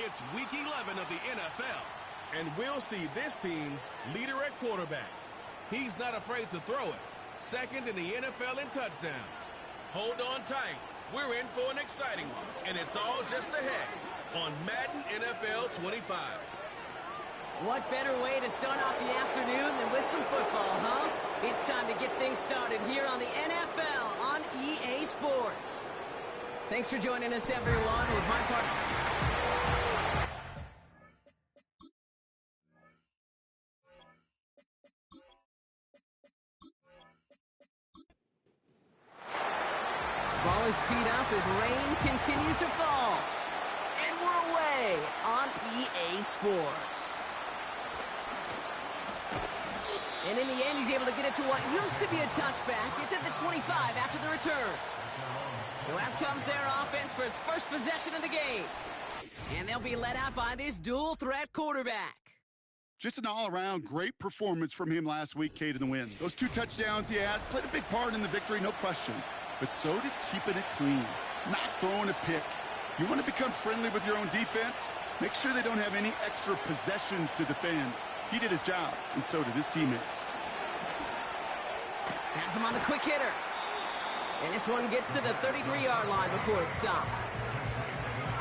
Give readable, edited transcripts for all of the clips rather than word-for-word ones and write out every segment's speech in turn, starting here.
It's Week 11 of the NFL. And we'll see this team's leader at quarterback. He's not afraid to throw it. Second in the NFL in touchdowns. Hold on tight. We're in for an exciting one. And it's all just ahead on Madden NFL 25. What better way to start off the afternoon than with some football, huh? It's time to get things started here on the NFL on EA Sports. Thanks for joining us, everyone, with my partner. Ball is teed up as rain continues to fall. And we're away on EA Sports. And in the end, he's able to get it to what used to be a touchback. It's at the 25 after the return. So out comes their offense for its first possession of the game. And they'll be led out by this dual-threat quarterback. Just an all-around great performance from him last week, Kate, in the win. Those 2 touchdowns he had played a big part in the victory, no question. But so did keeping it clean, not throwing a pick. You want to become friendly with your own defense? Make sure they don't have any extra possessions to defend. He did his job, and so did his teammates. Has him on the quick hitter. And this one gets to the 33-yard line before it stopped.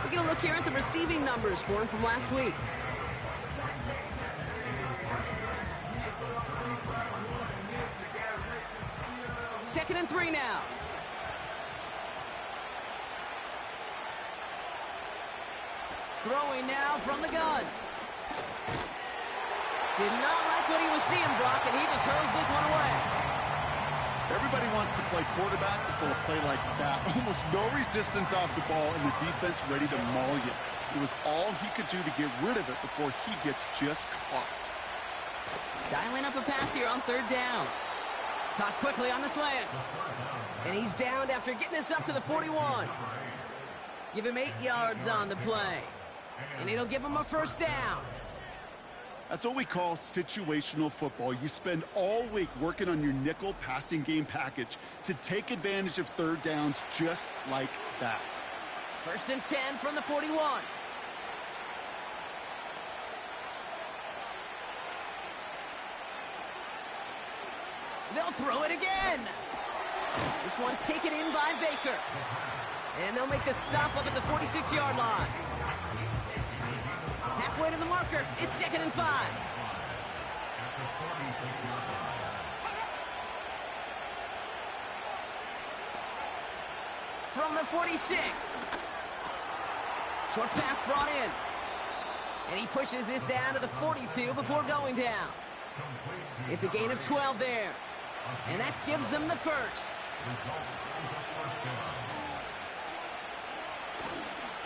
We're going to look here at the receiving numbers for him from last week. Second and 3 now. Throwing now from the gun. Did not like what he was seeing, Brock, and he just hurls this one away. Everybody wants to play quarterback until a play like that. Almost no resistance off the ball and the defense ready to maul you. It was all he could do to get rid of it before he gets just clocked. Dialing up a pass here on 3rd down. Caught quickly on the slant. And he's downed after getting this up to the 41. Give him 8 yards on the play. And it'll give him a first down. That's what we call situational football. You spend all week working on your nickel passing game package to take advantage of 3rd downs just like that. 1st and 10 from the 41. They'll throw it again. This one taken in by Baker. And they'll make the stop up at the 46-yard line. Halfway to the marker. It's 2nd and 5. From the 46. Short pass brought in. And he pushes this down to the 42 before going down. It's a gain of 12 there. And that gives them the first.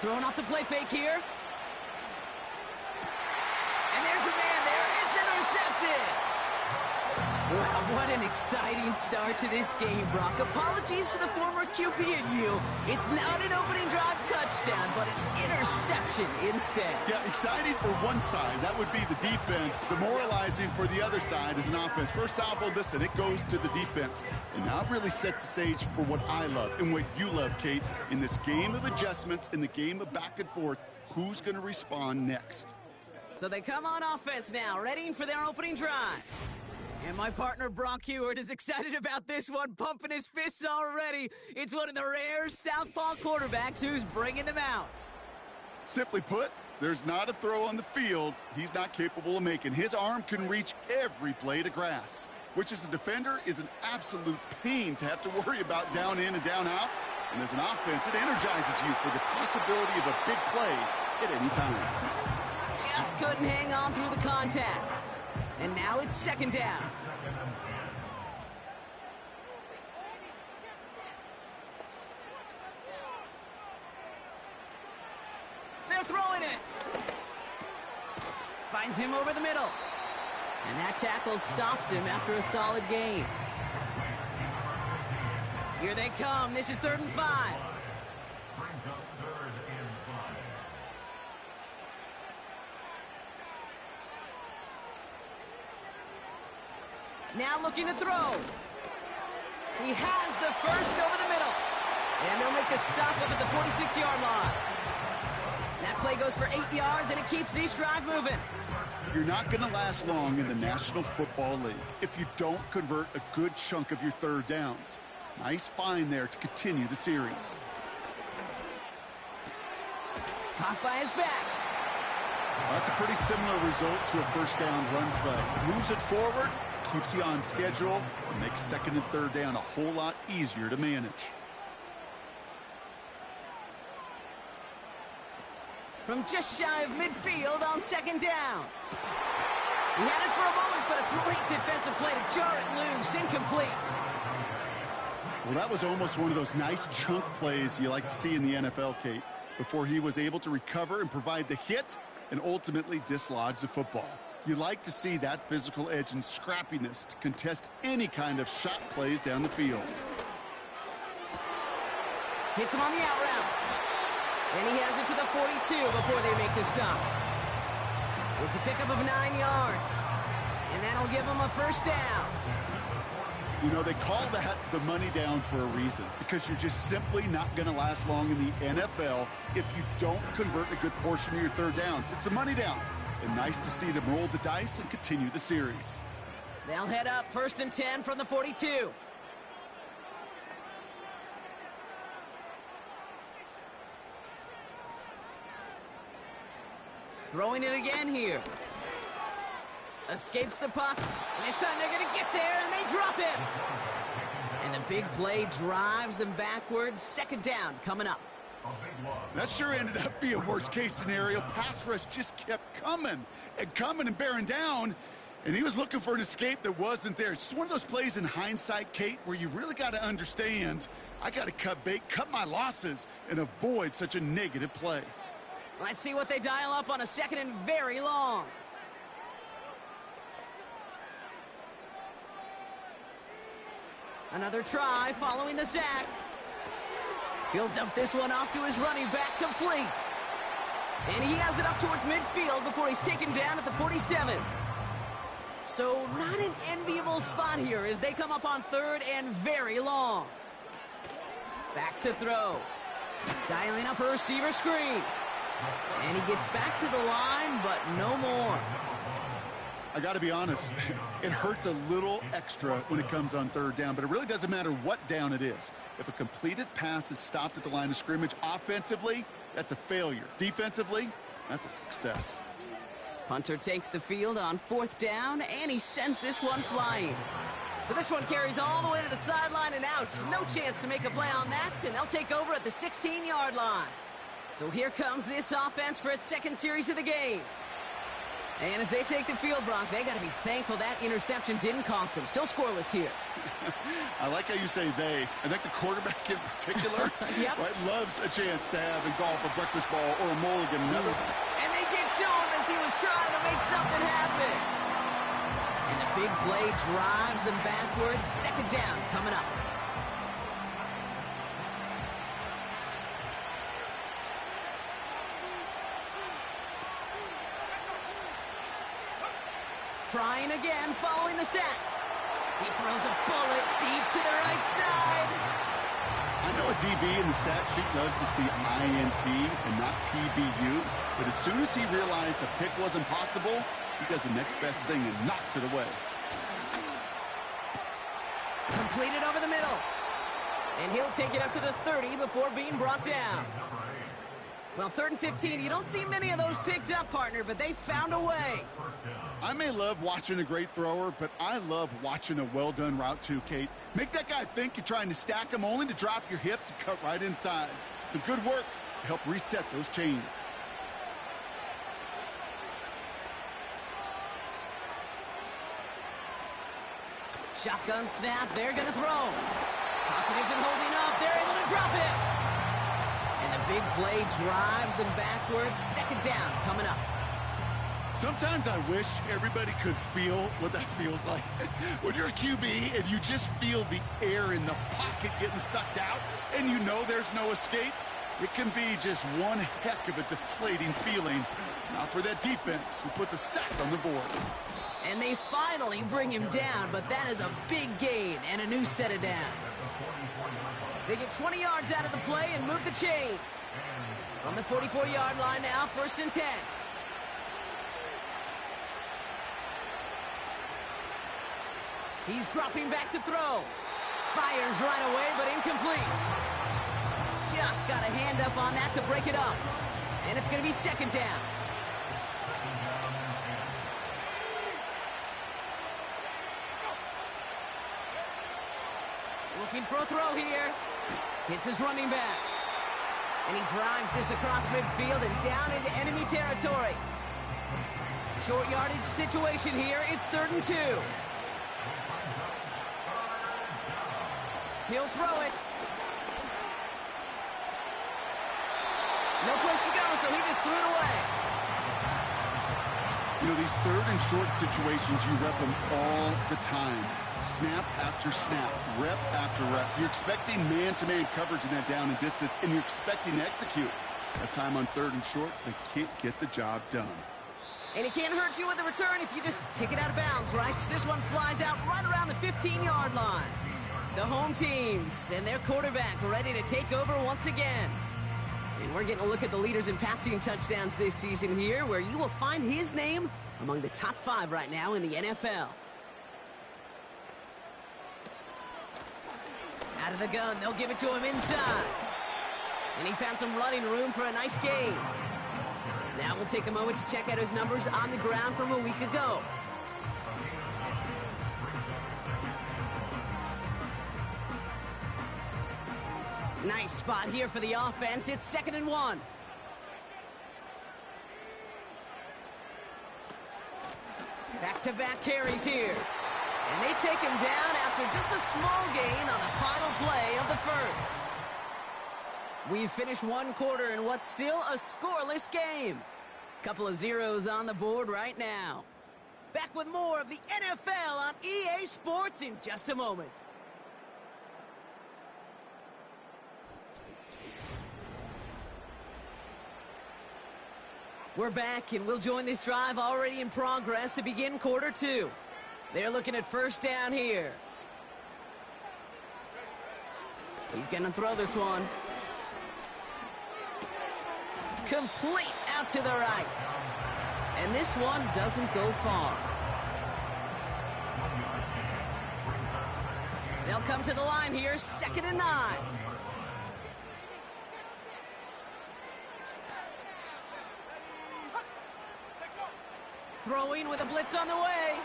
Throwing off the play fake here. And there's a man there. It's intercepted. Wow, what an exciting start to this game, Brock. Apologies to the former QB and you. It's not an opening drive touchdown, but an interception instead. Yeah, exciting for one side. That would be the defense. Demoralizing for the other side as an offense. First salvo, listen, it goes to the defense. And now it really sets the stage for what I love and what you love, Kate. In this game of adjustments, in the game of back and forth, who's going to respond next? So they come on offense now, readying for their opening drive. And my partner, Brock Hewitt, is excited about this one, pumping his fists already. It's one of the rare southpaw quarterbacks who's bringing them out. Simply put, there's not a throw on the field he's not capable of making. His arm can reach every blade of grass, which as a defender is an absolute pain to have to worry about down in and down out. And as an offense, it energizes you for the possibility of a big play at any time. Just couldn't hang on through the contact. And now it's 2nd down. They're throwing it. Finds him over the middle. And that tackle stops him after a solid gain. Here they come. This is 3rd and 5. Now looking to throw. He has the first over the middle. And they'll make the stop up at the 46-yard line. That play goes for 8 yards, and it keeps this drive moving. You're not going to last long in the National Football League if you don't convert a good chunk of your third downs. Nice find there to continue the series. Caught by his back. Well, that's a pretty similar result to a first down run play. Moves it forward, keeps you on schedule, and makes second and third down a whole lot easier to manage. From just shy of midfield on second down. He had it for a moment, but a great defensive play to jar it loose. Incomplete. Well, that was almost one of those nice chunk plays you like to see in the NFL, Kate, before he was able to recover and provide the hit and ultimately dislodge the football. You like to see that physical edge and scrappiness to contest any kind of shot plays down the field. Hits him on the out route. And he has it to the 42 before they make the stop. It's a pickup of 9 yards. And that'll give him a first down. You know, they call that the money down for a reason, because you're just simply not going to last long in the NFL if you don't convert a good portion of your third downs. It's the money down. And nice to see them roll the dice and continue the series. They'll head up 1st and 10 from the 42. Throwing it again here. Escapes the puck. And this time they're going to get there, and they drop him. And the big play drives them backwards. Second down coming up. That sure ended up being a worst-case scenario. Pass rush just kept coming and bearing down. And he was looking for an escape that wasn't there. It's just one of those plays in hindsight, Kate, where you really got to understand, I got to cut bait, cut my losses, and avoid such a negative play. Let's see what they dial up on a second and very long. Another try following the sack. He'll dump this one off to his running back, complete. And he has it up towards midfield before he's taken down at the 47. So not an enviable spot here as they come up on third and very long. Back to throw. Dialing up a receiver screen. And he gets back to the line, but no more. I got to be honest, it hurts a little extra when it comes on third down, but it really doesn't matter what down it is. If a completed pass is stopped at the line of scrimmage offensively, that's a failure. Defensively, that's a success. Hunter takes the field on 4th down, and he sends this one flying. So this one carries all the way to the sideline and out. No chance to make a play on that, and they'll take over at the 16-yard line. So here comes this offense for its second series of the game. And as they take the field, Brock, they got to be thankful that interception didn't cost them. Still scoreless here. I like how you say they. I think the quarterback in particular Yep. right, loves a chance to have in golf a breakfast ball or a mulligan. And they get to him as he was trying to make something happen. And the big play drives them backwards. Second down coming up. Trying again, following the sack. He throws a bullet deep to the right side. I know a DB in the stat sheet loves to see INT and not PBU, but as soon as he realized a pick wasn't possible, he does the next best thing and knocks it away. Completed over the middle. And he'll take it up to the 30 before being brought down. Well, 3rd and 15, you don't see many of those picked up, partner, but they found a way. I may love watching a great thrower, but I love watching a well-done route too, Kate. Make that guy think you're trying to stack him only to drop your hips and cut right inside. Some good work to help reset those chains. Shotgun snap, they're going to throw. Pocket isn't holding up, they're able to drop it. And the big play drives them backwards. Second down coming up. Sometimes I wish everybody could feel what that feels like. When you're a QB and you just feel the air in the pocket getting sucked out and you know there's no escape, it can be just one heck of a deflating feeling. Not for that defense who puts a sack on the board. And they finally bring him down, but that is a big gain and a new set of downs. They get 20 yards out of the play and move the chains. On the 44-yard line now, 1st and 10. He's dropping back to throw. Fires right away, but incomplete. Just got a hand up on that to break it up. And it's going to be 2nd down. Looking for a throw here. Hits his running back. And he drives this across midfield and down into enemy territory. Short yardage situation here. It's 3rd and 2. He'll throw it. No place to go, so he just threw it away. You know, these 3rd and short situations, you rep them all the time. Snap after snap, rep after rep. You're expecting man-to-man coverage in that down and distance, and you're expecting to execute. That time on 3rd and short, they can't get the job done. And it can't hurt you with the return if you just kick it out of bounds, right? This one flies out right around the 15-yard line. The home teams and their quarterback ready to take over once again. And we're getting a look at the leaders in passing touchdowns this season here, where you will find his name among the top 5 right now in the NFL. Out of the gun, they'll give it to him inside. And he found some running room for a nice gain. Now we'll take a moment to check out his numbers on the ground from a week ago. Nice spot here for the offense. It's 2nd and 1. Back-to-back carries here. And they take him down after just a small gain on the final play of the first. We've finished one quarter in what's still a scoreless game. Couple of zeros on the board right now. Back with more of the NFL on EA Sports in just a moment. We're back, and we'll join this drive already in progress to begin quarter 2. They're looking at 1st down here. He's going to throw this one. Complete out to the right. And this one doesn't go far. They'll come to the line here, 2nd and 9. Throwing with a blitz on the way.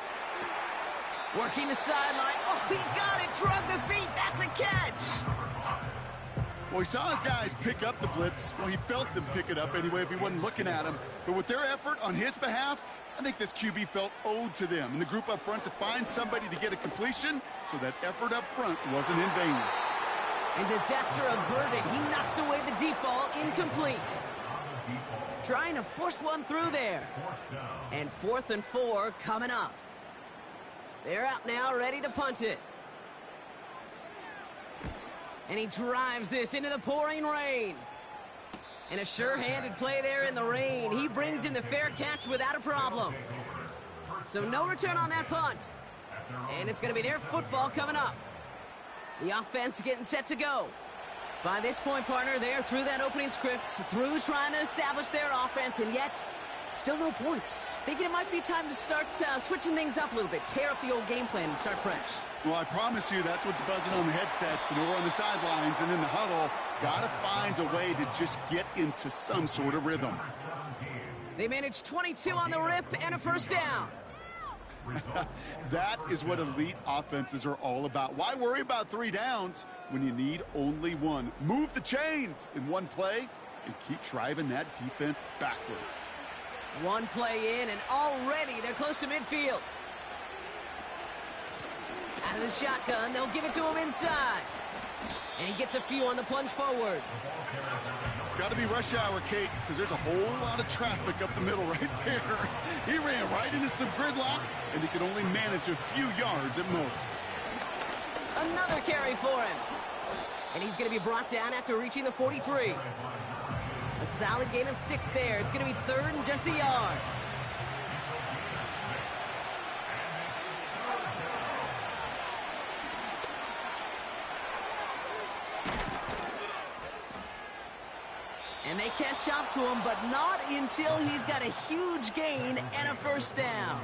Working the sideline. Oh, he got it. Drug the feet. That's a catch. Well, he saw his guys pick up the blitz. Well, he felt them pick it up anyway if he wasn't looking at him. But with their effort on his behalf, I think this QB felt owed to them and the group up front to find somebody to get a completion, so that effort up front wasn't in vain. And disaster averted. He knocks away the deep ball, incomplete. Trying to force one through there. And 4th and 4 coming up. They're out now, ready to punt it. And he drives this into the pouring rain. And a sure-handed play there in the rain. He brings in the fair catch without a problem. So no return on that punt. And it's going to be their football coming up. The offense getting set to go. By this point, partner, they're through that opening script, through trying to establish their offense, and yet still no points. Thinking it might be time to start switching things up a little bit, tear up the old game plan and start fresh. Well, I promise you that's what's buzzing on the headsets and over on the sidelines and in the huddle. Got to find a way to just get into some sort of rhythm. They managed 22 on the rip and a 1st down. That is what elite offenses are all about. Why worry about 3 downs when you need only 1? Move the chains in one play and keep driving that defense backwards. One play in, and already they're close to midfield. Out of the shotgun, they'll give it to him inside. And he gets a few on the plunge forward. Got to be rush hour, Kate, because there's a whole lot of traffic up the middle right there. He ran right into some gridlock, and he could only manage a few yards at most. Another carry for him. And he's going to be brought down after reaching the 43. A solid gain of 6 there. It's going to be 3rd and just a yard. may catch up to him, but not until he's got a huge gain and a first down.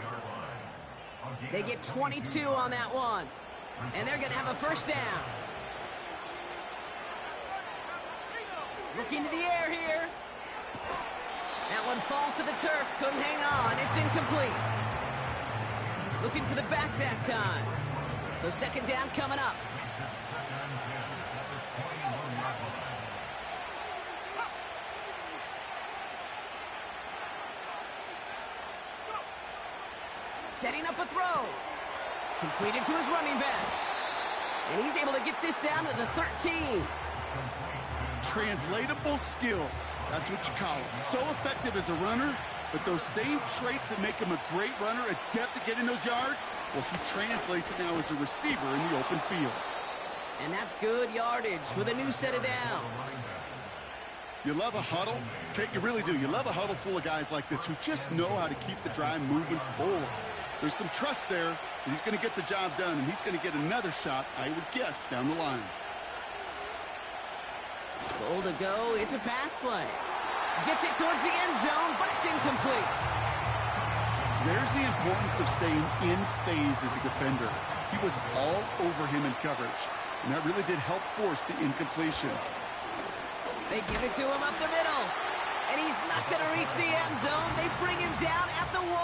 They get 22 on that one, and they're going to have a first down. Looking to the air here. That one falls to the turf. Couldn't hang on. It's incomplete. Looking for the back that time. So second down coming up. Setting up a throw. Completed to his running back. And he's able to get this down to the 13. Translatable skills. That's what you call it. So effective as a runner, but those same traits that make him a great runner, adept at getting those yards, well, he translates it now as a receiver in the open field. And that's good yardage with a new set of downs. You love a huddle? Okay, you really do. You love a huddle full of guys like this who just know how to keep the drive moving forward. There's some trust there that he's going to get the job done, and he's going to get another shot, I would guess, down the line. Goal to go. It's a pass play. Gets it towards the end zone, but it's incomplete. There's the importance of staying in phase as a defender. He was all over him in coverage, and that really did help force the incompletion. They give it to him up the middle, and he's not going to reach the end zone. They bring him down at the 1.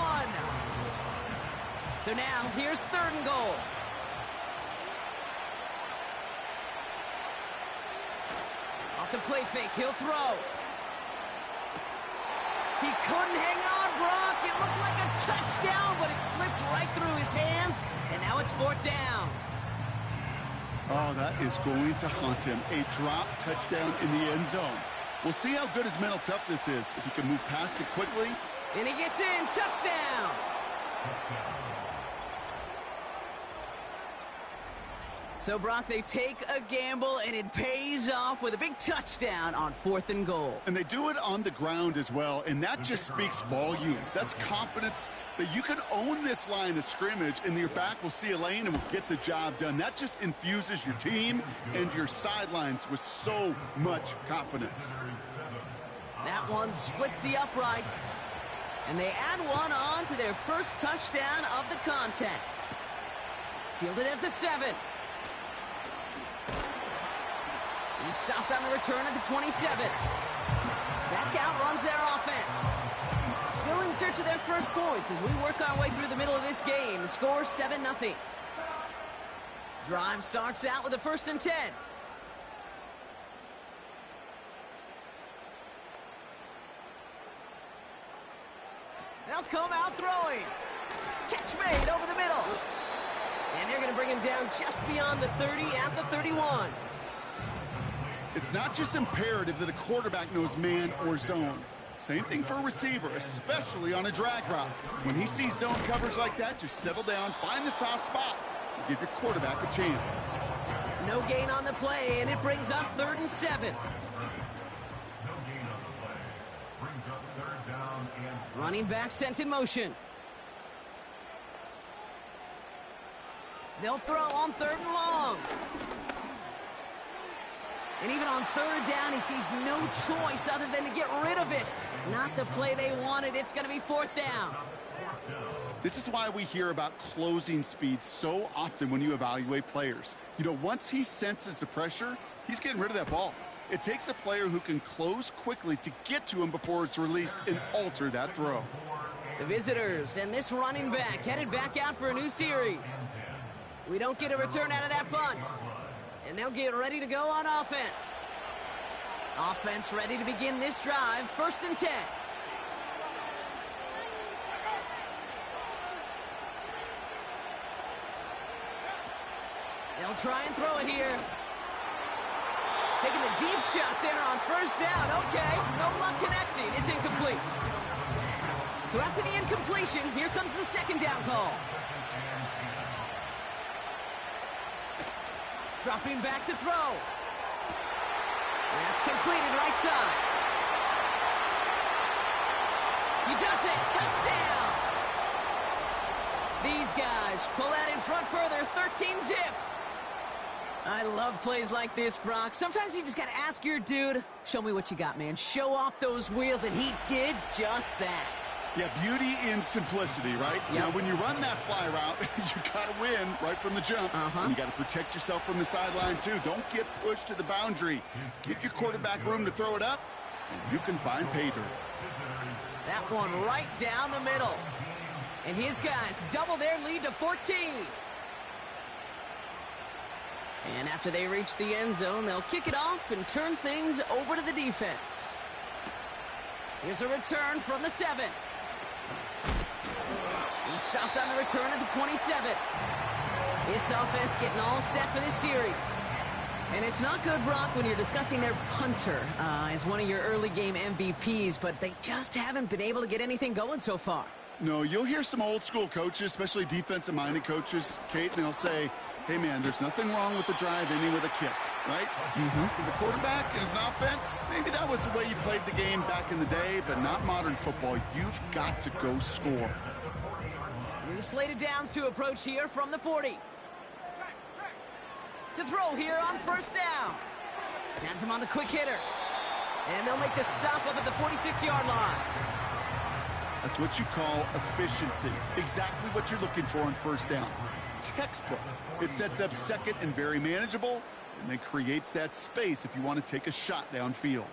So now, here's third and goal. Off the play fake, he'll throw. He couldn't hang on, Brock. It looked like a touchdown, but it slips right through his hands, and now it's fourth down. Oh, that is going to haunt him. A drop touchdown in the end zone. We'll see how good his mental toughness is. If he can move past it quickly. And he gets in. Touchdown. So, Brock, they take a gamble, and it pays off with a big touchdown on fourth and goal. And they do it on the ground as well, and that just speaks volumes. That's confidence that you can own this line of scrimmage, and your back will see a lane and will get the job done. That just infuses your team and your sidelines with so much confidence. That one splits the uprights, and they add one on to their first touchdown of the contest. Fielded at the 7. He stopped on the return at the 27. Back out runs their offense. Still in search of their first points as we work our way through the middle of this game. The score 7-0. Drive starts out with a 1st and 10. They'll come out throwing. Catch made over the middle. And they're going to bring him down just beyond the 30 at the 31. It's not just imperative that a quarterback knows man or zone. Same thing for a receiver, especially on a drag route. When he sees zone coverage like that, just settle down, find the soft spot, and give your quarterback a chance. No gain on the play, and it brings up 3rd and 7. Running back sent in motion. They'll throw on 3rd and long. And even on 3rd down, he sees no choice other than to get rid of it. Not the play they wanted. It's going to be 4th down. This is why we hear about closing speed so often when you evaluate players. You know, once he senses the pressure, he's getting rid of that ball. It takes a player who can close quickly to get to him before it's released and alter that throw. The visitors and this running back headed back out for a new series. We don't get a return out of that punt. And they'll get ready to go on offense. Offense ready to begin this drive. 1st and 10. They'll try and throw it here. Taking a deep shot there on 1st down. Okay, no luck connecting. It's incomplete. So after the incompletion, here comes the 2nd down call. Dropping back to throw. That's completed right side. He does it. Touchdown. These guys pull out in front further. 13 zip. I love plays like this, Brock. Sometimes you just got to ask your dude, show me what you got, man. Show off those wheels, and he did just that. Yeah, beauty in simplicity, right? Yep. Now, when you run that fly route, you got to win right from the jump. And you got to protect yourself from the sideline, too. Don't get pushed to the boundary. Give your quarterback room to throw it up, and you can find pay dirt. That one right down the middle. And his guys double their lead to 14. And after they reach the end zone, they'll kick it off and turn things over to the defense. Here's a return from the 7. He stopped on the return at the 27. This offense getting all set for this series. And it's not good, Brock, when you're discussing their punter as one of your early game MVPs, but they just haven't been able to get anything going so far. No, you'll hear some old school coaches, especially defensive-minded coaches, Kate, and they'll say, hey, man, there's nothing wrong with the drive ending with a kick, right? As a quarterback and as an offense, maybe that was the way you played the game back in the day, but not modern football. You've got to go score. New slated downs to approach here from the 40. To throw here on first down. Has him on the quick hitter. And they'll make the stop up at the 46-yard line. That's what you call efficiency. Exactly what you're looking for on first down. Textbook. It sets up second and very manageable, and then creates that space if you want to take a shot downfield.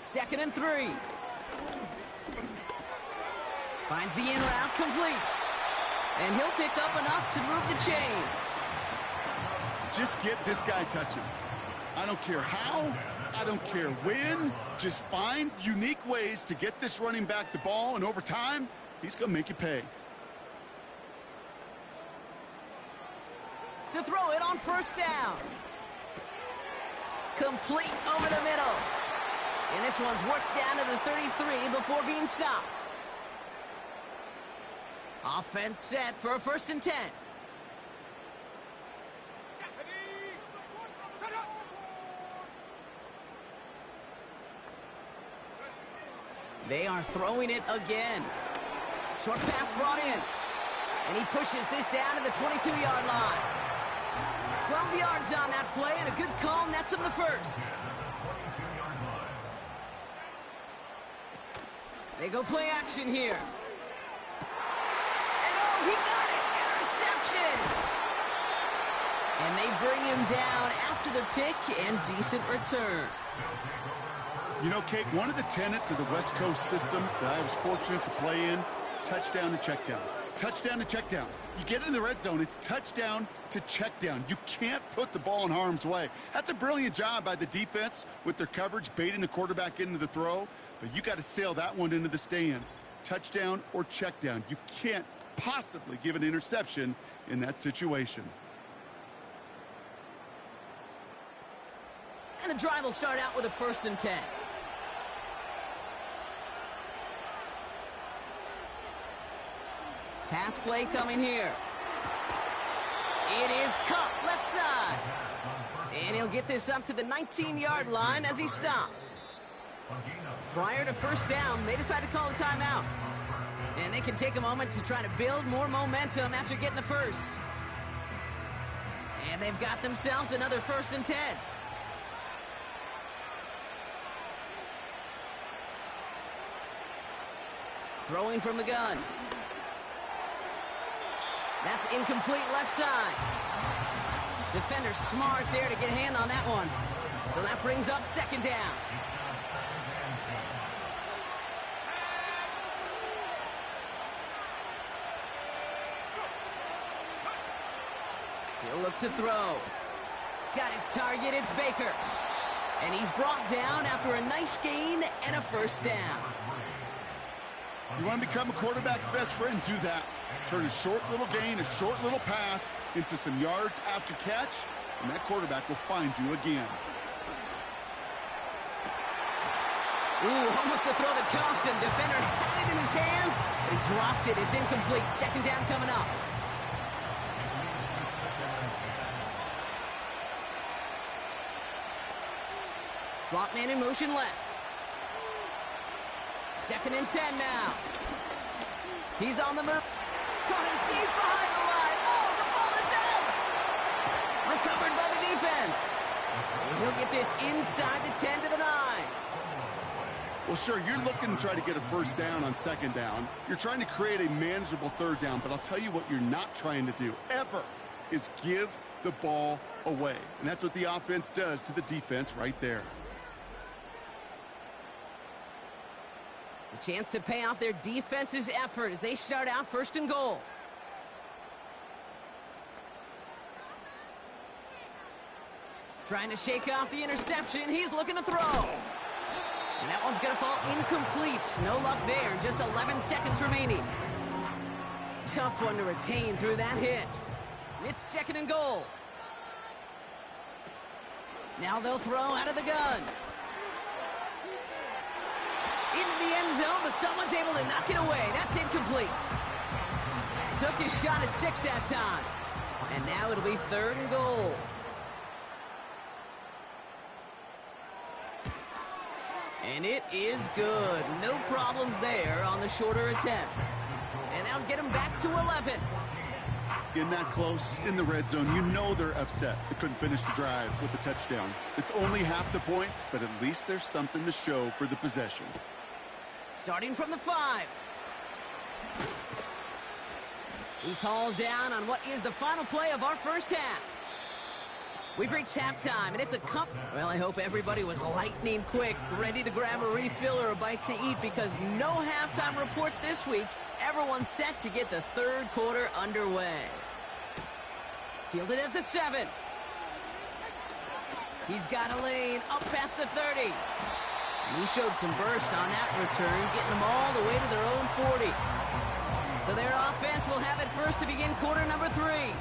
Second and 3. Finds the in route complete. And he'll pick up enough to move the chains. Just get this guy touches. I don't care how, I don't care when. Just find unique ways to get this running back the ball, and over time, he's going to make you pay. To throw it on first down. Complete over the middle. And this one's worked down to the 33 before being stopped. Offense set for a 1st and 10. They are throwing it again. Short pass brought in. And he pushes this down to the 22-yard line. 12 yards on that play, and a good call nets him the first. They go play action here. And oh, he got it! Interception! And they bring him down after the pick and decent return. You know, Kate, one of the tenets of the West Coast system that I was fortunate to play in, touchdown to check down. Touchdown to check down. You get in the red zone, it's touchdown to check down. You can't put the ball in harm's way. That's a brilliant job by the defense with their coverage, baiting the quarterback into the throw. But you got to sail that one into the stands. Touchdown or check down. You can't possibly give an interception in that situation. And the drive will start out with a 1st and 10. Pass play coming here. It is caught left side. And he'll get this up to the 19-yard line as he stopped. Prior to first down, they decide to call a timeout. And they can take a moment to try to build more momentum after getting the first. And they've got themselves another 1st and 10. Throwing from the gun. That's incomplete left side. Defender smart there to get a hand on that one. So that brings up 2nd down. He'll look to throw. Got his target, it's Baker. And he's brought down after a nice gain and a 1st down. You want to become a quarterback's best friend? Do that. Turn a short little gain, a short little pass into some yards after catch, and that quarterback will find you again. Ooh, almost a throw that cost him. Defender had it in his hands, but he dropped it. It's incomplete. 2nd down coming up. Slot man in motion left. 2nd and 10 now. He's on the move. Caught him deep behind the line. Oh, the ball is out! Recovered by the defense. And he'll get this inside the 10 to the 9. Well, sure, you're looking to try to get a first down on second down. You're trying to create a manageable third down, but I'll tell you what you're not trying to do, ever, is give the ball away. And that's what the offense does to the defense right there. A chance to pay off their defense's effort as they start out 1st and goal. Trying to shake off the interception. He's looking to throw. And that one's going to fall incomplete. No luck there. Just 11 seconds remaining. Tough one to retain through that hit. It's 2nd and goal. Now they'll throw out of the gun. Into the end zone, but someone's able to knock it away. That's incomplete. Took his shot at 6 that time. And now it'll be 3rd and goal. And it is good. No problems there on the shorter attempt. And that'll get him back to 11. Getting that close in the red zone, you know they're upset. They couldn't finish the drive with the touchdown. It's only half the points, but at least there's something to show for the possession. Starting from the 5. He's hauled down on what is the final play of our first half. We've reached halftime, and it's a cup. Well, I hope everybody was lightning quick, ready to grab a refill or a bite to eat, because no halftime report this week. Everyone's set to get the 3rd quarter underway. Fielded at the 7. He's got a lane up past the 30. And he showed some burst on that return, getting them all the way to their own 40. So their offense will have it first to begin quarter number 3.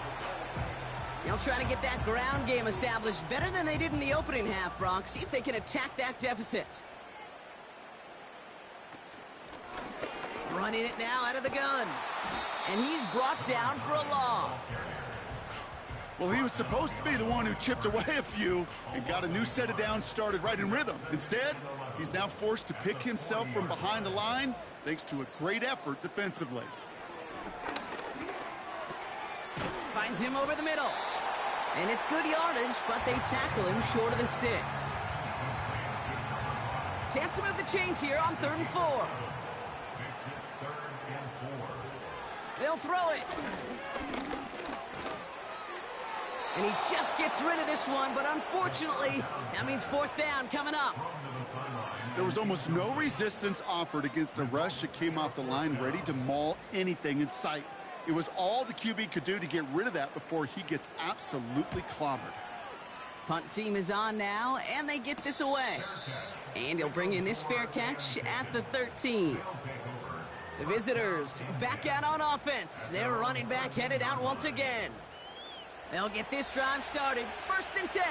They'll try to get that ground game established better than they did in the opening half, Brock. See if they can attack that deficit. Running it now out of the gun. And he's brought down for a loss. Well, he was supposed to be the one who chipped away a few and got a new set of downs started right in rhythm. Instead, he's now forced to pick himself from behind the line thanks to a great effort defensively. Finds him over the middle. And it's good yardage, but they tackle him short of the sticks. Chance to move the chains here on 3rd and 4. They'll throw it. And he just gets rid of this one, but unfortunately, that means 4th down coming up. There was almost no resistance offered against a rush that came off the line ready to maul anything in sight. It was all the QB could do to get rid of that before he gets absolutely clobbered. Punt team is on now, and they get this away. And he'll bring in this fair catch at the 13. The visitors back out on offense. Their running back headed out once again. They'll get this drive started. 1st and 10.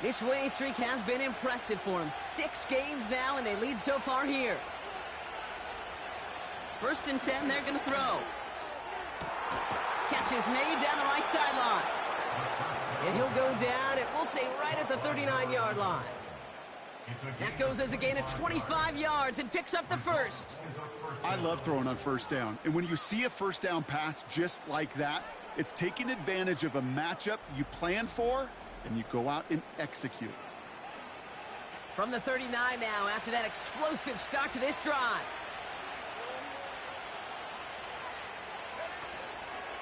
This winning streak has been impressive for them. 6 games now, and they lead so far here. 1st and 10, they're going to throw. Catch is made down the right sideline. And he'll go down, and we'll say right at the 39-yard line. That goes as a gain of 25 yards and picks up the 1st. I love throwing on 1st down. And when you see a 1st down pass just like that, it's taking advantage of a matchup you plan for, and you go out and execute. From the 39 now, after that explosive start to this drive.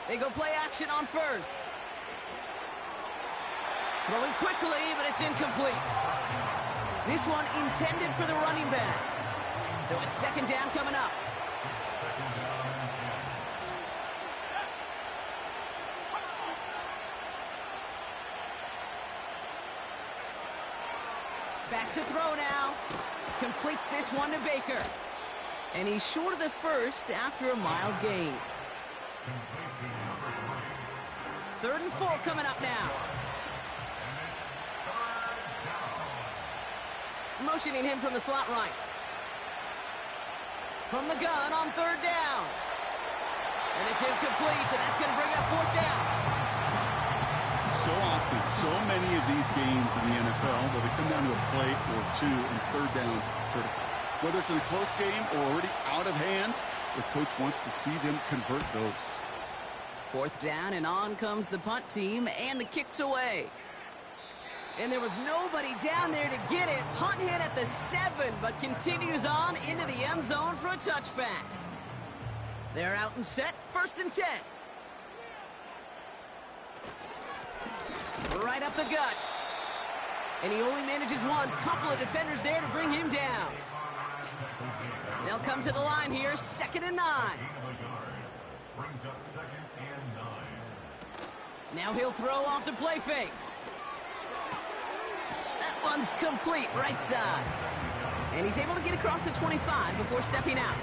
They go play action on 1st. Throwing quickly, but it's incomplete. This one intended for the running back. So it's 2nd down coming up. Back to throw now. Completes this one to Baker. And he's short of the 1st after a mild gain. 3rd and 4 coming up now. Motioning him from the slot right. From the gun on 3rd down. And it's incomplete, and that's going to bring up 4th down. So often, so many of these games in the NFL where they come down to a play or two and 3rd downs critical. Whether it's in a close game or already out of hand, The coach wants to see them convert those. 4th down, and on comes the punt team, and the kick's away. And there was nobody down there to get it. Punt hit at the 7, but continues on into the end zone for a touchback. They're out and set, 1st and 10. Right up the gut. And he only manages one. Couple of defenders there to bring him down. They'll come to the line here, 2nd and 9. Now he'll throw off the play fake. That one's complete, right side. And he's able to get across the 25 before stepping out.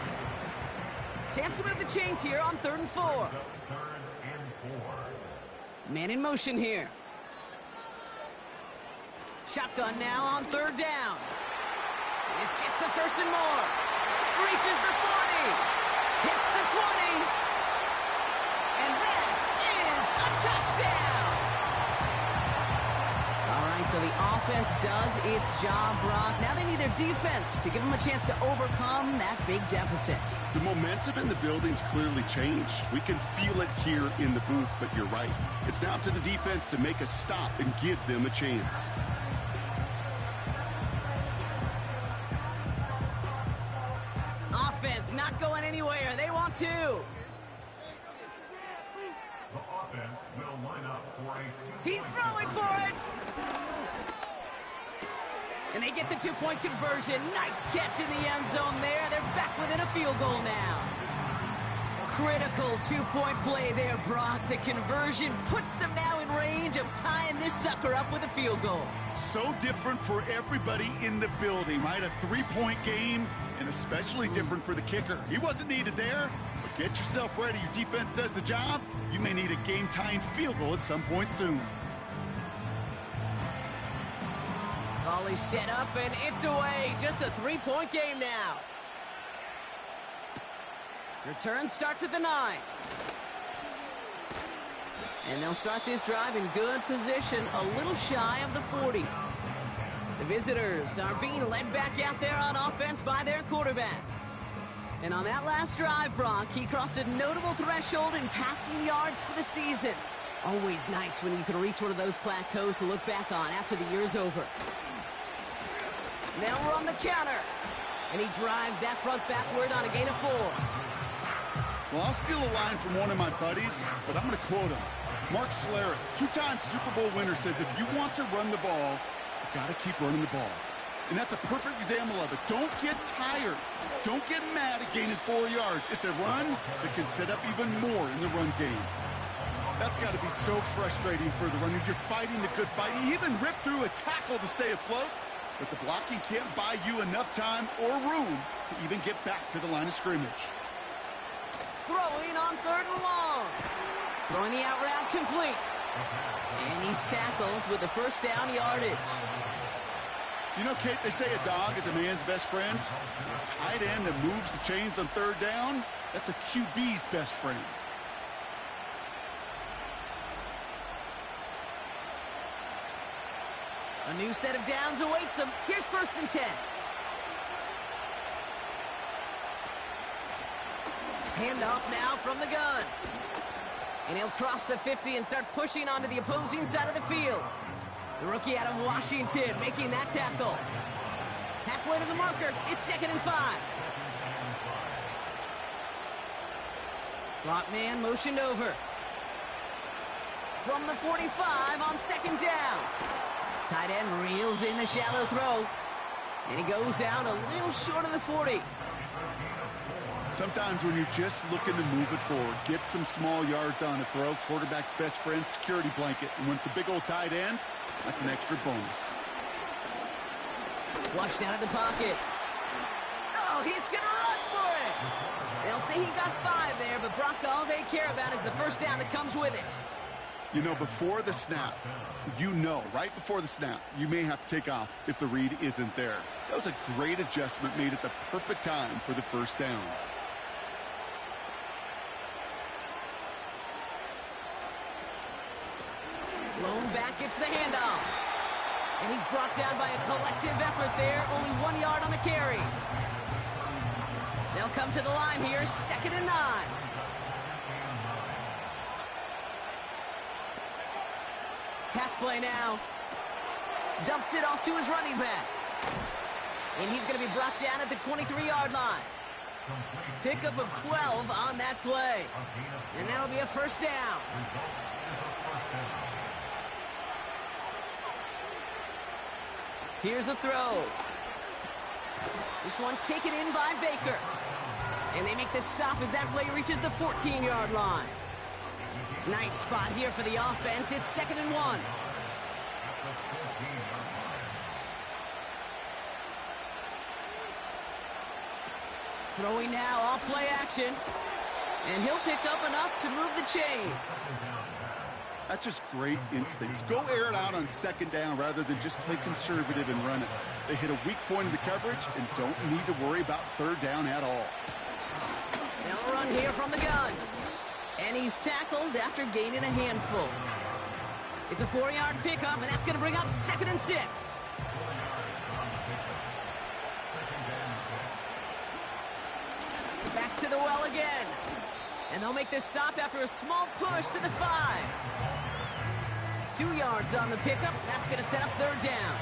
Chance to move the chains here on 3rd and 4. Man in motion here. Shotgun now on 3rd down. This gets the 1st and more. Reaches the 40. Hits the 20. And that is a touchdown. All right, so the offense does its job, Brock. Now they need their defense to give them a chance to overcome that big deficit. The momentum in the building's clearly changed. We can feel it here in the booth, but you're right. It's now to the defense to make a stop and give them a chance. Offense not going anywhere. They want to. The offense will line up for a... He's throwing for it. And they get the 2-point conversion. Nice catch in the end zone there. They're back within a field goal now. Critical 2-point play there, Brock. The conversion puts them now in range of tying this sucker up with a field goal. So different for everybody in the building, right? A 3-point game, and especially different for the kicker. He wasn't needed there, but get yourself ready. Your defense does the job. You may need a game-tying field goal at some point soon. Ball is set up, and it's away. Just a 3-point game now. Return starts at the 9. And they'll start this drive in good position, a little shy of the 40. The visitors are being led back out there on offense by their quarterback. And on that last drive, Brock, he crossed a notable threshold in passing yards for the season. Always nice when you can reach one of those plateaus to look back on after the year's over. Now we're on the counter. And he drives that front backward on a gain of 4. Well, I'll steal a line from one of my buddies, but I'm going to quote him. Mark Schlereth, 2-time Super Bowl winner, says if you want to run the ball, you got to keep running the ball. And that's a perfect example of it. Don't get tired. Don't get mad at gaining 4 yards. It's a run that can set up even more in the run game. That's got to be so frustrating for the runner. You're fighting the good fight. He even ripped through a tackle to stay afloat, but the blocking can't buy you enough time or room to even get back to the line of scrimmage. Throwing on 3rd and long. Throwing the out route complete. And he's tackled with the 1st down yardage. You know, Kate, they say a dog is a man's best friend. A tight end that moves the chains on 3rd down, that's a QB's best friend. A new set of downs awaits him. Here's 1st and 10. Handoff now from the gun. And he'll cross the 50 and start pushing onto the opposing side of the field. The rookie out of Washington making that tackle. Halfway to the marker, it's 2nd and 5. Slot man motioned over. From the 45 on 2nd down. Tight end reels in the shallow throw. And he goes out a little short of the 40. Sometimes when you're just looking to move it forward, get some small yards on a throw, quarterback's best friend, security blanket. And when it's a big old tight end, that's an extra bonus. Flushed out of the pocket. Oh, he's going to run for it. They'll say he got 5 there, but Brock, all they care about is the 1st down that comes with it. You know, before the snap, right before the snap, you may have to take off if the read isn't there. That was a great adjustment made at the perfect time for the 1st down. Blown back, it's the handoff. And he's brought down by a collective effort there. Only 1 yard on the carry. They'll come to the line here, 2nd and 9. Pass play now. Dumps it off to his running back. And he's going to be brought down at the 23-yard line. Pickup of 12 on that play. And that'll be a first down. Here's a throw. This one taken in by Baker. And they make the stop as that play reaches the 14-yard line. Nice spot here for the offense. It's 2nd and 1. Throwing now, off play action. And he'll pick up enough to move the chains. That's just great instincts. Go air it out on 2nd down rather than just play conservative and run it. They hit a weak point in the coverage and don't need to worry about 3rd down at all. They'll run here from the gun. And he's tackled after gaining a handful. It's a 4-yard pickup, and that's going to bring up 2nd and 6. Back to the well again. And they'll make this stop after a small push to the 5. 2 yards on the pickup. That's going to set up 3rd down.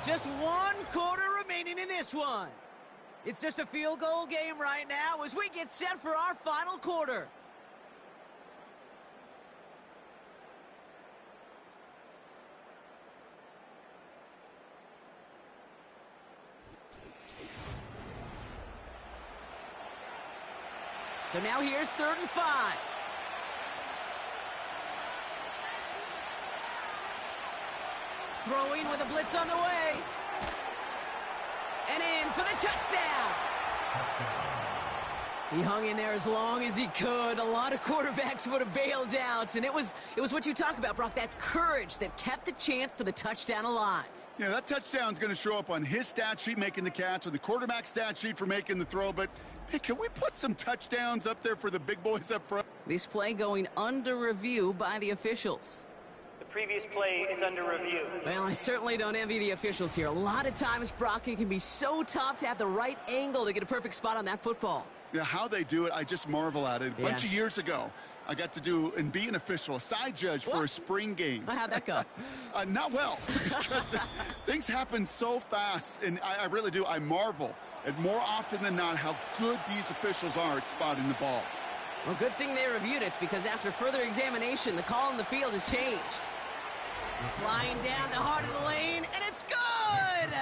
Just 1 quarter remaining in this one. It's just a field goal game right now as we get set for our final quarter. So now here's 3rd and 5. Throwing with a blitz on the way. And in for the touchdown. He hung in there as long as he could. A lot of quarterbacks would have bailed out. And it was what you talk about, Brock, that courage that kept the chant for the touchdown alive. Yeah, that touchdown's going to show up on his stat sheet making the catch or the quarterback stat sheet for making the throw. But, hey, can we put some touchdowns up there for the big boys up front? This play going under review by the officials. The previous play is under review. Well, I certainly don't envy the officials here. A lot of times, Brock, it can be so tough to have the right angle to get a perfect spot on that football. Yeah, how they do it, I just marvel at it. A bunch of years ago, I got to do and be an official, a side judge for a spring game. How'd that go? Not well, because things happen so fast, and I really do. I marvel at more often than not how good these officials are at spotting the ball. Well, good thing they reviewed it, because after further examination, the call on the field has changed. Flying down the heart of the lane, and it's good!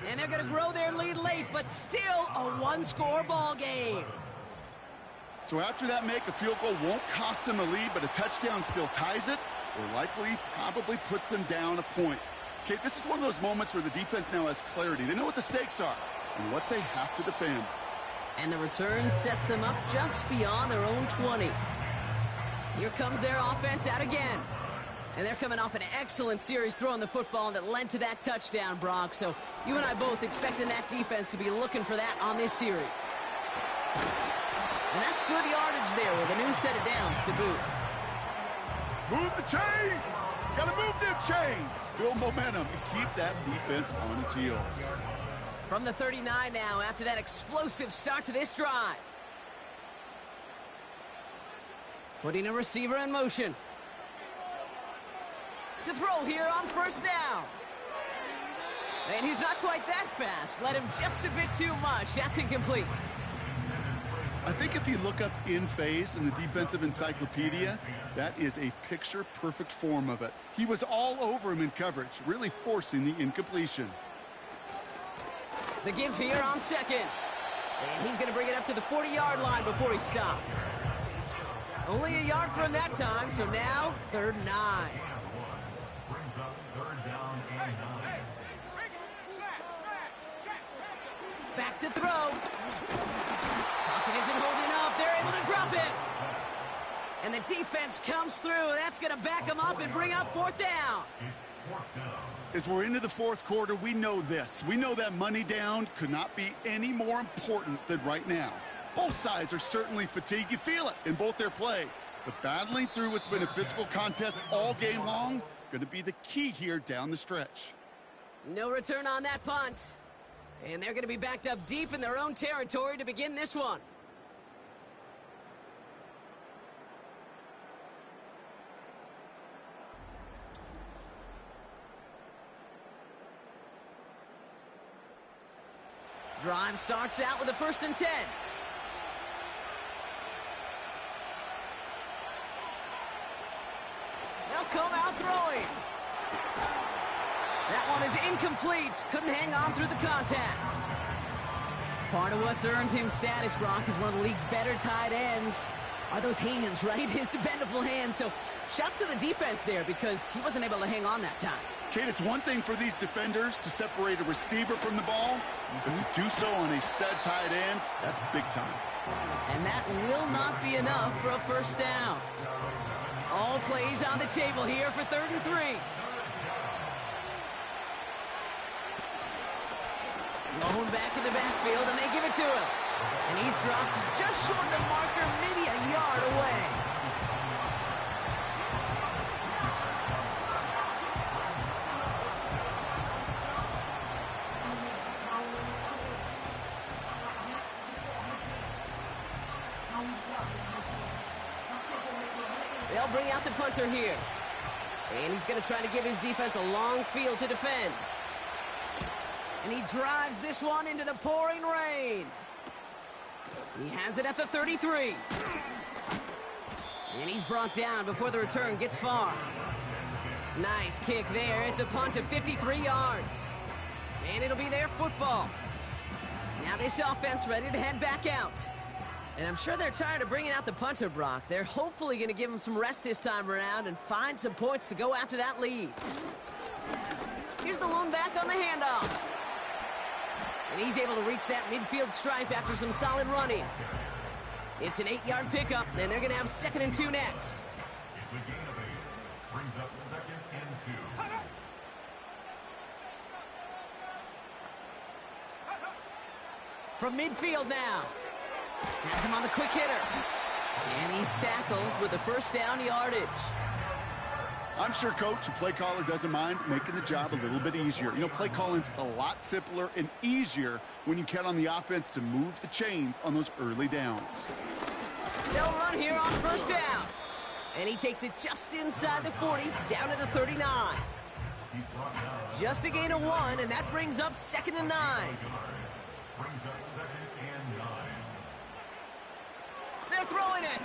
And they're going to grow their lead late, but still a one-score ball game. So after that make, a field goal won't cost them a lead, but a touchdown still ties it, or likely probably puts them down a point. Okay, this is one of those moments where the defense now has clarity. They know what the stakes are and what they have to defend. And the return sets them up just beyond their own 20. Here comes their offense out again. And they're coming off an excellent series throwing the football that led to that touchdown, Brock. So you and I both expecting that defense to be looking for that on this series. And that's good yardage there with a new set of downs to boot. Move the chains! Gotta move them chains! Build momentum and keep that defense on its heels. From the 39 now after that explosive start to this drive. Putting a receiver in motion. To throw here on 1st down. And he's not quite that fast. Let him just a bit too much. That's incomplete. I think if you look up in phase in the defensive encyclopedia, that is a picture-perfect form of it. He was all over him in coverage, really forcing the incompletion. The give here on 2nd. And he's going to bring it up to the 40-yard line before he stopped. Only a yard for him that time, so now 3rd and 9. Brings up 3rd down and 9. Back to throw. Pocket isn't holding up. They're able to drop it. And the defense comes through. That's going to back him up and bring up 4th down. It's 4th down. As we're into the 4th quarter, we know this. We know that money down could not be any more important than right now. Both sides are certainly fatigued. You feel it in both their play. But battling through what's been a physical contest all game long, going to be the key here down the stretch. No return on that punt. And they're going to be backed up deep in their own territory to begin this one. Drive starts out with a 1st and 10. They'll come out throwing. That one is incomplete. Couldn't hang on through the contact. Part of what's earned him status, Brock, is one of the league's better tight ends. Are those hands, right? His dependable hands. So shouts to the defense there because he wasn't able to hang on that time. Kate, it's one thing for these defenders to separate a receiver from the ball, but to do so on a stud tight end, that's big time. And that will not be enough for a 1st down. All plays on the table here for 3rd and 3. Lone back in the backfield, and they give it to him. And he's dropped just short of the marker, maybe a yard away. They'll bring out the punter here. And he's going to try to give his defense a long field to defend. And he drives this one into the pouring rain. He has it at the 33. And he's brought down before the return gets far. Nice kick there. It's a punt of 53 yards. And it'll be their football. Now this offense ready to head back out. And I'm sure they're tired of bringing out the punter, Brock. They're hopefully going to give him some rest this time around and find some points to go after that lead. Here's the lone back on the handoff. And he's able to reach that midfield stripe after some solid running. It's an 8-yard pickup, and they're going to have 2nd and 2 next. It's a gain of 8. Brings up 2nd and 2. From midfield now. Has him on the quick hitter. And he's tackled with the 1st down yardage. I'm sure coach and play caller doesn't mind making the job a little bit easier. You know, play calling's a lot simpler and easier when you count on the offense to move the chains on those early downs. They'll run here on 1st down. And he takes it just inside the 40, down to the 39. Just a gain of 1, and that brings up 2nd and 9. Brings up 2nd and 9. They're throwing it.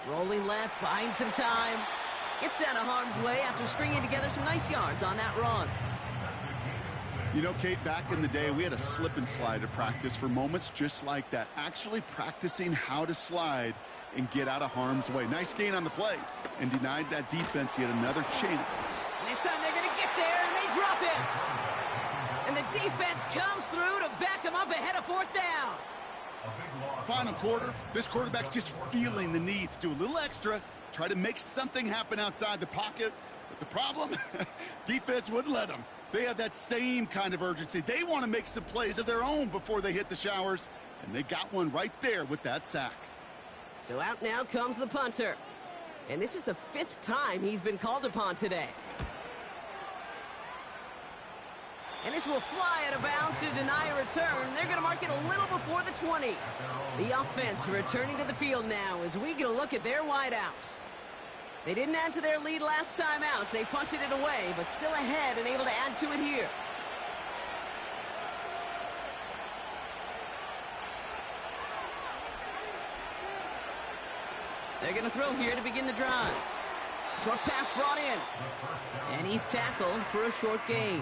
Rolling left, buying some time. Gets out of harm's way after stringing together some nice yards on that run. You know, Kate, back in the day, we had a slip and slide at practice for moments just like that. Actually practicing how to slide and get out of harm's way. Nice gain on the play and denied that defense yet another chance. And this time they're going to get there, and they drop it. And the defense comes through to back them up ahead of 4th down. Final quarter, this quarterback's just feeling the need to do a little extra, try to make something happen outside the pocket. But the problem, defense wouldn't let them. They have that same kind of urgency. They want to make some plays of their own before they hit the showers, and they got one right there with that sack. So out now comes the punter. And this is the 5th time he's been called upon today. And this will fly out of bounds to deny a return. They're going to mark it a little before the 20. The offense returning to the field now as we get a look at their wideouts. They didn't add to their lead last time out, so they punted it away, but still ahead and able to add to it here. They're going to throw here to begin the drive. Short pass brought in. And he's tackled for a short gain.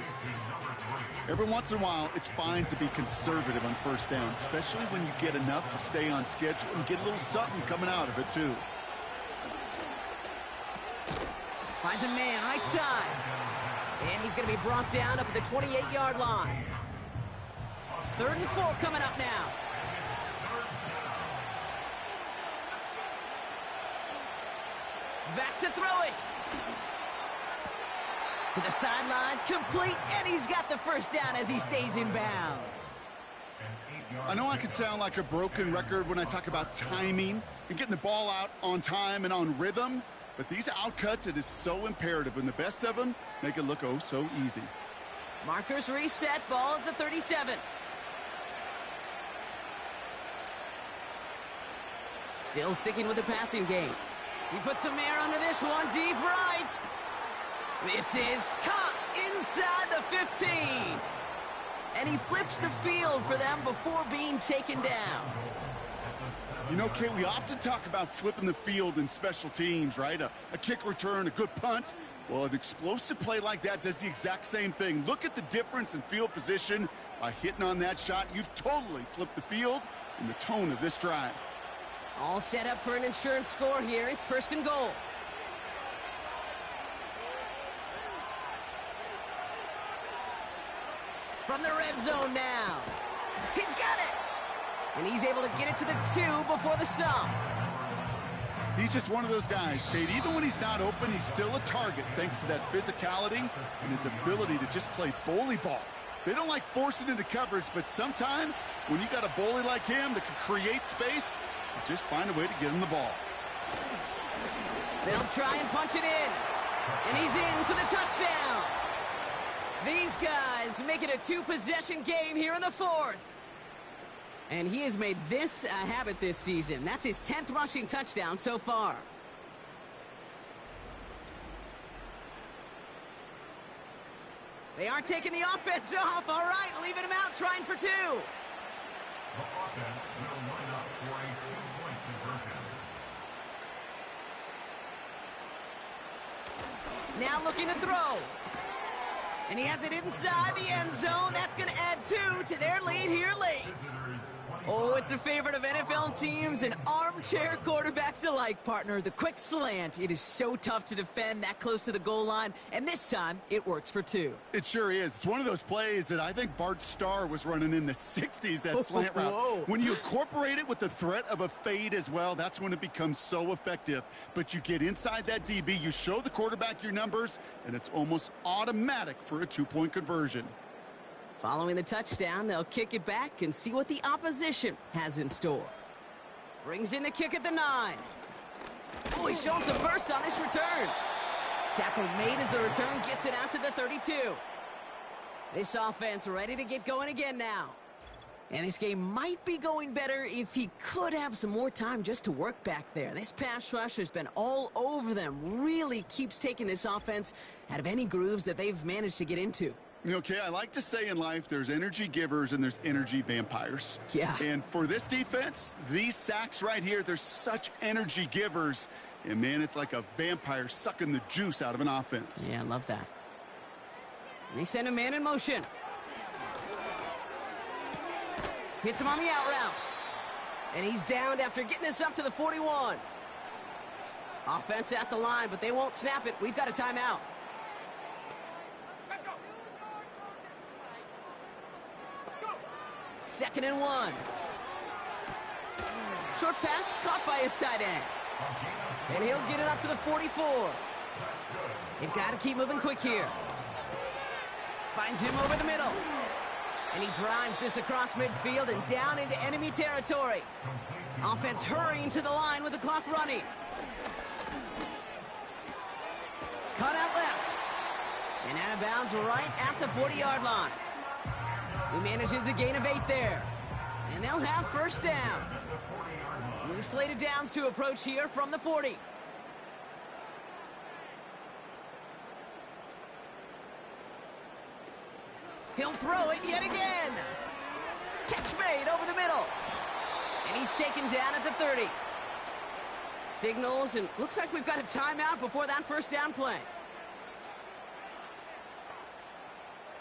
Every once in a while, it's fine to be conservative on 1st down, especially when you get enough to stay on schedule and get a little something coming out of it, too. Finds a man right side. And he's going to be brought down up at the 28-yard line. 3rd and 4 coming up now. Back to throw it. To the sideline, complete, and he's got the 1st down as he stays in bounds. I know I could sound like a broken record when I talk about timing and getting the ball out on time and on rhythm, But these outcuts, it is so imperative, and the best of them make it look oh so easy. Markers reset, ball at the 37. Still sticking with the passing game. He puts some air under this one, deep right. This is caught inside the 15. And he flips the field for them before being taken down. You know, Kate, we often talk about flipping the field in special teams, right? A kick return, a good punt. Well, an explosive play like that does the exact same thing. Look at the difference in field position. By hitting on that shot, you've totally flipped the field and the tone of this drive. All set up for an insurance score here. It's 1st and goal. From the red zone now. He's got it! And he's able to get it to the 2 before the stop. He's just one of those guys, Kate. Even when he's not open, he's still a target thanks to that physicality and his ability to just play bully ball. They don't like forcing into coverage, but sometimes when you got a bully like him that can create space, you just find a way to get him the ball. They'll try and punch it in. And he's in for the touchdown. These guys make it a 2-possession game here in the 4th. And he has made this a habit this season. That's his 10th rushing touchdown so far. They are taking the offense off. All right, leaving him out, trying for 2. The offense will line up for a 2-point conversion. Now looking to throw. And he has it inside the end zone. That's going to add 2 to their lead here late. Oh, it's a favorite of NFL teams and armchair quarterbacks alike, partner. The quick slant. It is so tough to defend that close to the goal line, and this time it works for 2. It sure is. It's one of those plays that I think Bart Starr was running in the 60s, that slant route. Whoa. When you incorporate it with the threat of a fade as well, that's when it becomes so effective. But you get inside that DB, you show the quarterback your numbers, and it's almost automatic for a 2-point conversion. Following the touchdown, they'll kick it back and see what the opposition has in store. Brings in the kick at the 9. Oh, he's showing some burst on this return. Tackle made as the return gets it out to the 32. This offense ready to get going again now. And this game might be going better if he could have some more time just to work back there. This pass rush has been all over them. Really keeps taking this offense out of any grooves that they've managed to get into. Okay, I like to say in life there's energy givers and there's energy vampires. Yeah. And for this defense, these sacks right here, they're such energy givers. And, man, it's like a vampire sucking the juice out of an offense. Yeah, I love that. And they send a man in motion. Hits him on the out route. And he's downed after getting this up to the 41. Offense at the line, but they won't snap it. We've got a timeout. Second and 1. Short pass caught by his tight end. And he'll get it up to the 44. They've got to keep moving quick here. Finds him over the middle. And he drives this across midfield and down into enemy territory. Offense hurrying to the line with the clock running. Cut out left. And out of bounds right at the 40-yard line. He manages a gain of 8 there. And they'll have first down. New slated downs to approach here from the 40. He'll throw it yet again. Catch made over the middle. And he's taken down at the 30. Signals, and looks like we've got a timeout before that first down play.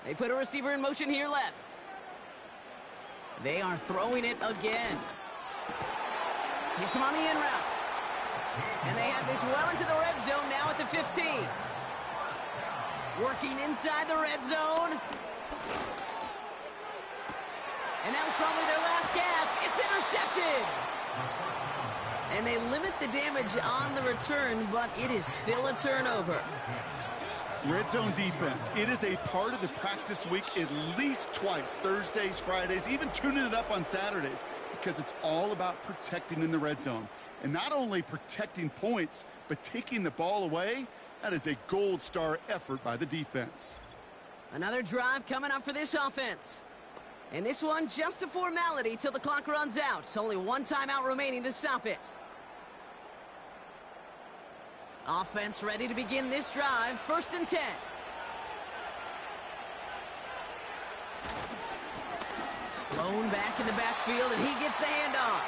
They put a receiver in motion here left. They are throwing it again. Hits him on the in route. And they have this well into the red zone now at the 15. Working inside the red zone. And that was probably their last gasp. It's intercepted. And they limit the damage on the return, but it is still a turnover. Red zone defense, it is a part of the practice week at least twice, Thursdays, Fridays, even tuning it up on Saturdays, because it's all about protecting in the red zone. And not only protecting points, but taking the ball away, that is a gold star effort by the defense. Another drive coming up for this offense. And this one, just a formality till the clock runs out. It's only one timeout remaining to stop it. Offense ready to begin this drive. 1st and 10. Blown back in the backfield, and he gets the handoff.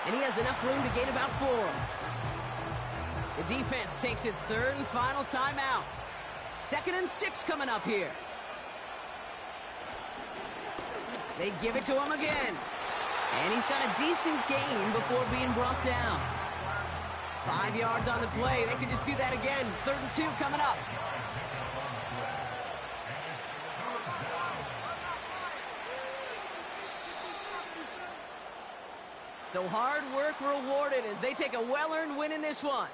And he has enough room to gain about 4. The defense takes its 3rd and final timeout. 2nd and 6 coming up here. They give it to him again. And he's got a decent gain before being brought down. 5 yards on the play. They could just do that again. 3rd and 2 coming up. So hard work rewarded as they take a well-earned win in this one.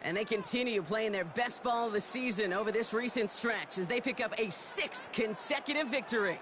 And they continue playing their best ball of the season over this recent stretch as they pick up a 6th consecutive victory.